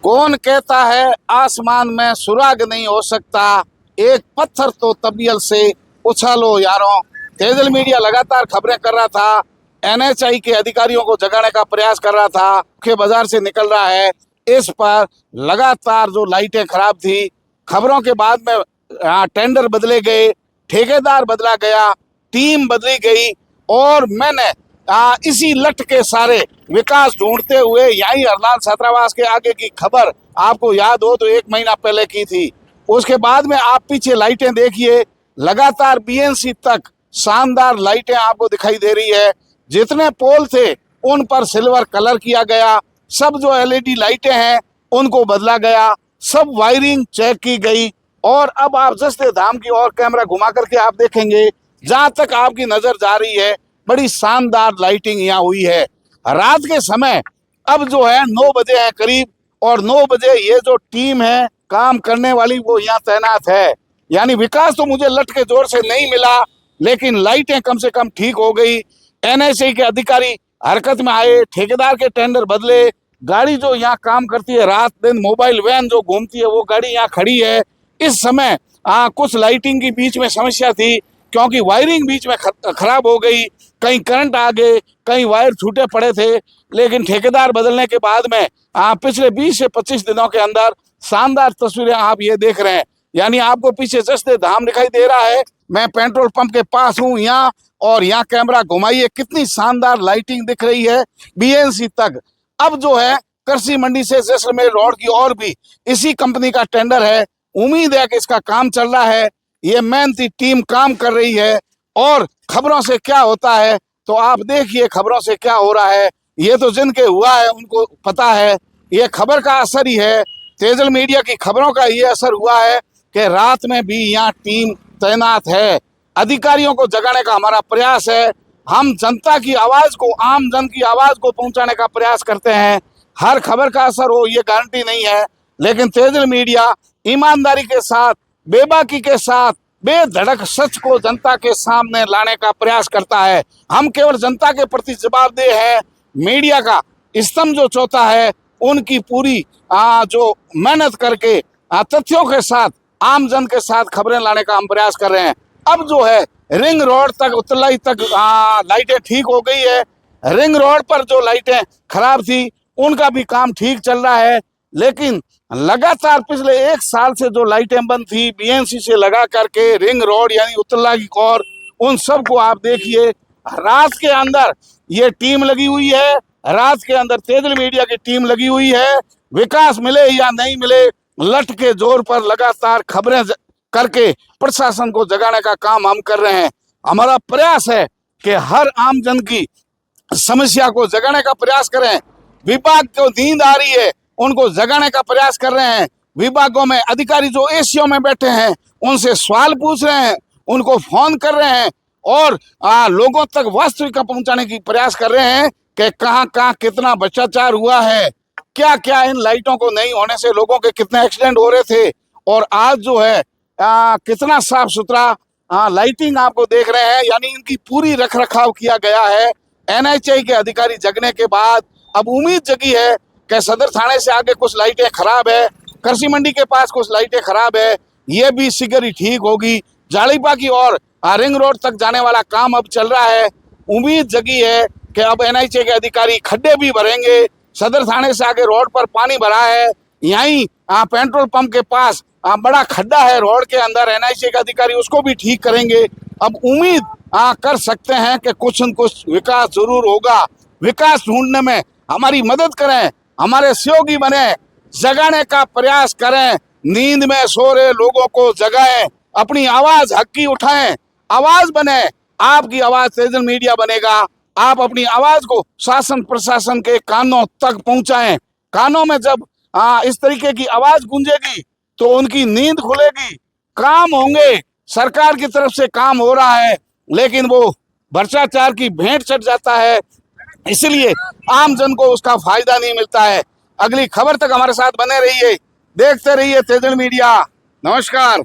कौन कहता है आसमान में सुराग नहीं हो सकता, एक पत्थर तो तबियल से उछालो यारों। तेजल मीडिया लगातार खबरें कर रहा था, एनएचआई के अधिकारियों को जगाने का प्रयास कर रहा था, मुख्य बाजार से निकल रहा है। इस पर लगातार जो लाइटें खराब थी, खबरों के बाद में टेंडर बदले गए, ठेकेदार बदला गया, टीम बदली गई और मैंने इसी लट के सारे विकास ढूंढते हुए यही हरलाल छात्रावास के आगे की खबर आपको याद हो तो 1 महीना पहले की थी। उसके बाद में आप पीछे लाइटें देखिए, लगातार बीएनसी तक शानदार लाइटें आपको दिखाई दे रही है। जितने पोल थे उन पर सिल्वर कलर किया गया, सब जो एलईडी लाइटें हैं उनको बदला गया, सब वायरिंग चेक की गई। और अब आप जस्ते धाम की ओर कैमरा घुमा करके आप देखेंगे, जहां तक आपकी नजर जा रही है बड़ी शानदार लाइटिंग यहाँ हुई है। रात के समय अब जो है 9 बजे है करीब, और 9 बजे ये जो टीम है काम करने वाली वो यहाँ तैनात है। यानी विकास तो मुझे लट के जोर से नहीं मिला, लेकिन लाइटें कम से कम ठीक हो गई। एनएचआई के अधिकारी हरकत में आए, ठेकेदार के टेंडर बदले, गाड़ी जो यहाँ काम करती है रात दिन, मोबाइल वैन जो घूमती है वो गाड़ी यहाँ खड़ी है। इस समय कुछ लाइटिंग की बीच में समस्या थी, क्योंकि वायरिंग बीच में खराब हो गई, कहीं करंट आ गए, कहीं वायर छूटे पड़े थे। लेकिन ठेकेदार बदलने के बाद में पिछले 20 से 25 दिनों के अंदर शानदार तस्वीरें आप ये देख रहे हैं। यानी आपको पीछे जस्ते धाम दिखाई दे रहा है, मैं पेट्रोल पंप के पास हूँ यहाँ, और यहाँ कैमरा घुमाइए, कितनी शानदार लाइटिंग दिख रही है बीएनसी तक। अब जो है कृषि मंडी से जैसलमेर रोड की और भी इसी कंपनी का टेंडर है, उम्मीद है कि इसका काम चल रहा है, ये मेहनती टीम काम कर रही है। और खबरों से क्या होता है तो आप देखिए खबरों से क्या हो रहा है, ये तो जिनके हुआ है उनको पता है। ये खबर का असर ही है, तेजल मीडिया की खबरों का ये असर हुआ है कि रात में भी यहाँ टीम तैनात है। अधिकारियों को जगाने का हमारा प्रयास है, हम जनता की आवाज को, आम जन की आवाज को पहुंचाने का प्रयास करते हैं। हर खबर का असर हो ये गारंटी नहीं है, लेकिन तेजल मीडिया ईमानदारी के साथ, बेबाकी के साथ, बेधड़क सच को जनता के सामने लाने का प्रयास करता है। हम केवल जनता के प्रति जवाबदेह हैं। मीडिया का स्तंभ जो चौथा है, उनकी पूरी जो मेहनत करके तथ्यों के साथ, आम जन के साथ खबरें लाने का हम प्रयास कर रहे हैं। अब जो है रिंग रोड तक, उत्तरलाई तक लाइटें ठीक हो गई है। रिंग रोड पर जो लाइटें खराब थी उनका भी काम ठीक चल रहा है, लेकिन लगातार पिछले 1 साल से जो लाइटें बंद थी बीएनसी से लगा करके रिंग रोड यानी उत्तरला की ओर, उन सब को आप देखिए। रात के अंदर ये टीम लगी हुई है, रात के अंदर तेजल मीडिया की टीम लगी हुई है। विकास मिले या नहीं मिले, लट के जोर पर लगातार खबरें करके प्रशासन को जगाने का काम हम कर रहे हैं। हमारा प्रयास है कि हर आम जन की समस्या को जगाने का प्रयास करें। विभाग को नींद आ रही है, उनको जगाने का प्रयास कर रहे हैं। विभागों में अधिकारी जो एसीओ में बैठे हैं उनसे सवाल पूछ रहे हैं, उनको फोन कर रहे हैं, और लोगों तक वास्तविकता पहुंचाने की प्रयास कर रहे हैं कि कहां कहां कितना भ्रष्टाचार हुआ है, क्या क्या इन लाइटों को नहीं होने से लोगों के कितने एक्सीडेंट हो रहे थे। और आज जो है कितना साफ सुथरा लाइटिंग आपको देख रहे हैं, यानी इनकी पूरी रख रखाव किया गया है। एनएचआई के अधिकारी जगने के बाद अब उम्मीद जगी है कि सदर थाने से आगे कुछ लाइटें खराब है, कृषि मंडी के पास कुछ लाइटें खराब है, ये भी शीघ्र ही ठीक होगी। जालीपा की ओर रिंग रोड तक जाने वाला काम अब चल रहा है। उम्मीद जगी है कि अब एनएचआई के अधिकारी खड्डे भी भरेंगे। सदर थाने से आगे रोड पर पानी भरा है, यहीं पेट्रोल पंप के पास बड़ा खड्डा है रोड के अंदर, एनएचआई के अधिकारी उसको भी ठीक करेंगे। अब उम्मीद कर सकते हैं कि कुछ न कुछ विकास जरूर होगा। विकास ढूंढने में हमारी मदद करें, हमारे सहयोगी बने, जगाने का प्रयास करें, नींद में सो रहे लोगों को जगाएं, अपनी आवाज हक की उठाएं, आवाज बने। आपकी आवाज तेजल मीडिया बनेगा, आप अपनी आवाज को शासन प्रशासन के कानों तक पहुंचाएं। कानों में जब इस तरीके की आवाज गूंजेगी तो उनकी नींद खुलेगी, काम होंगे। सरकार की तरफ से काम हो रहा है, लेकिन वो भ्रष्टाचार की भेंट चढ़ जाता है, इसलिए आम जन को उसका फायदा नहीं मिलता है। अगली खबर तक हमारे साथ बने रहिए, देखते रहिए तेजल मीडिया। नमस्कार।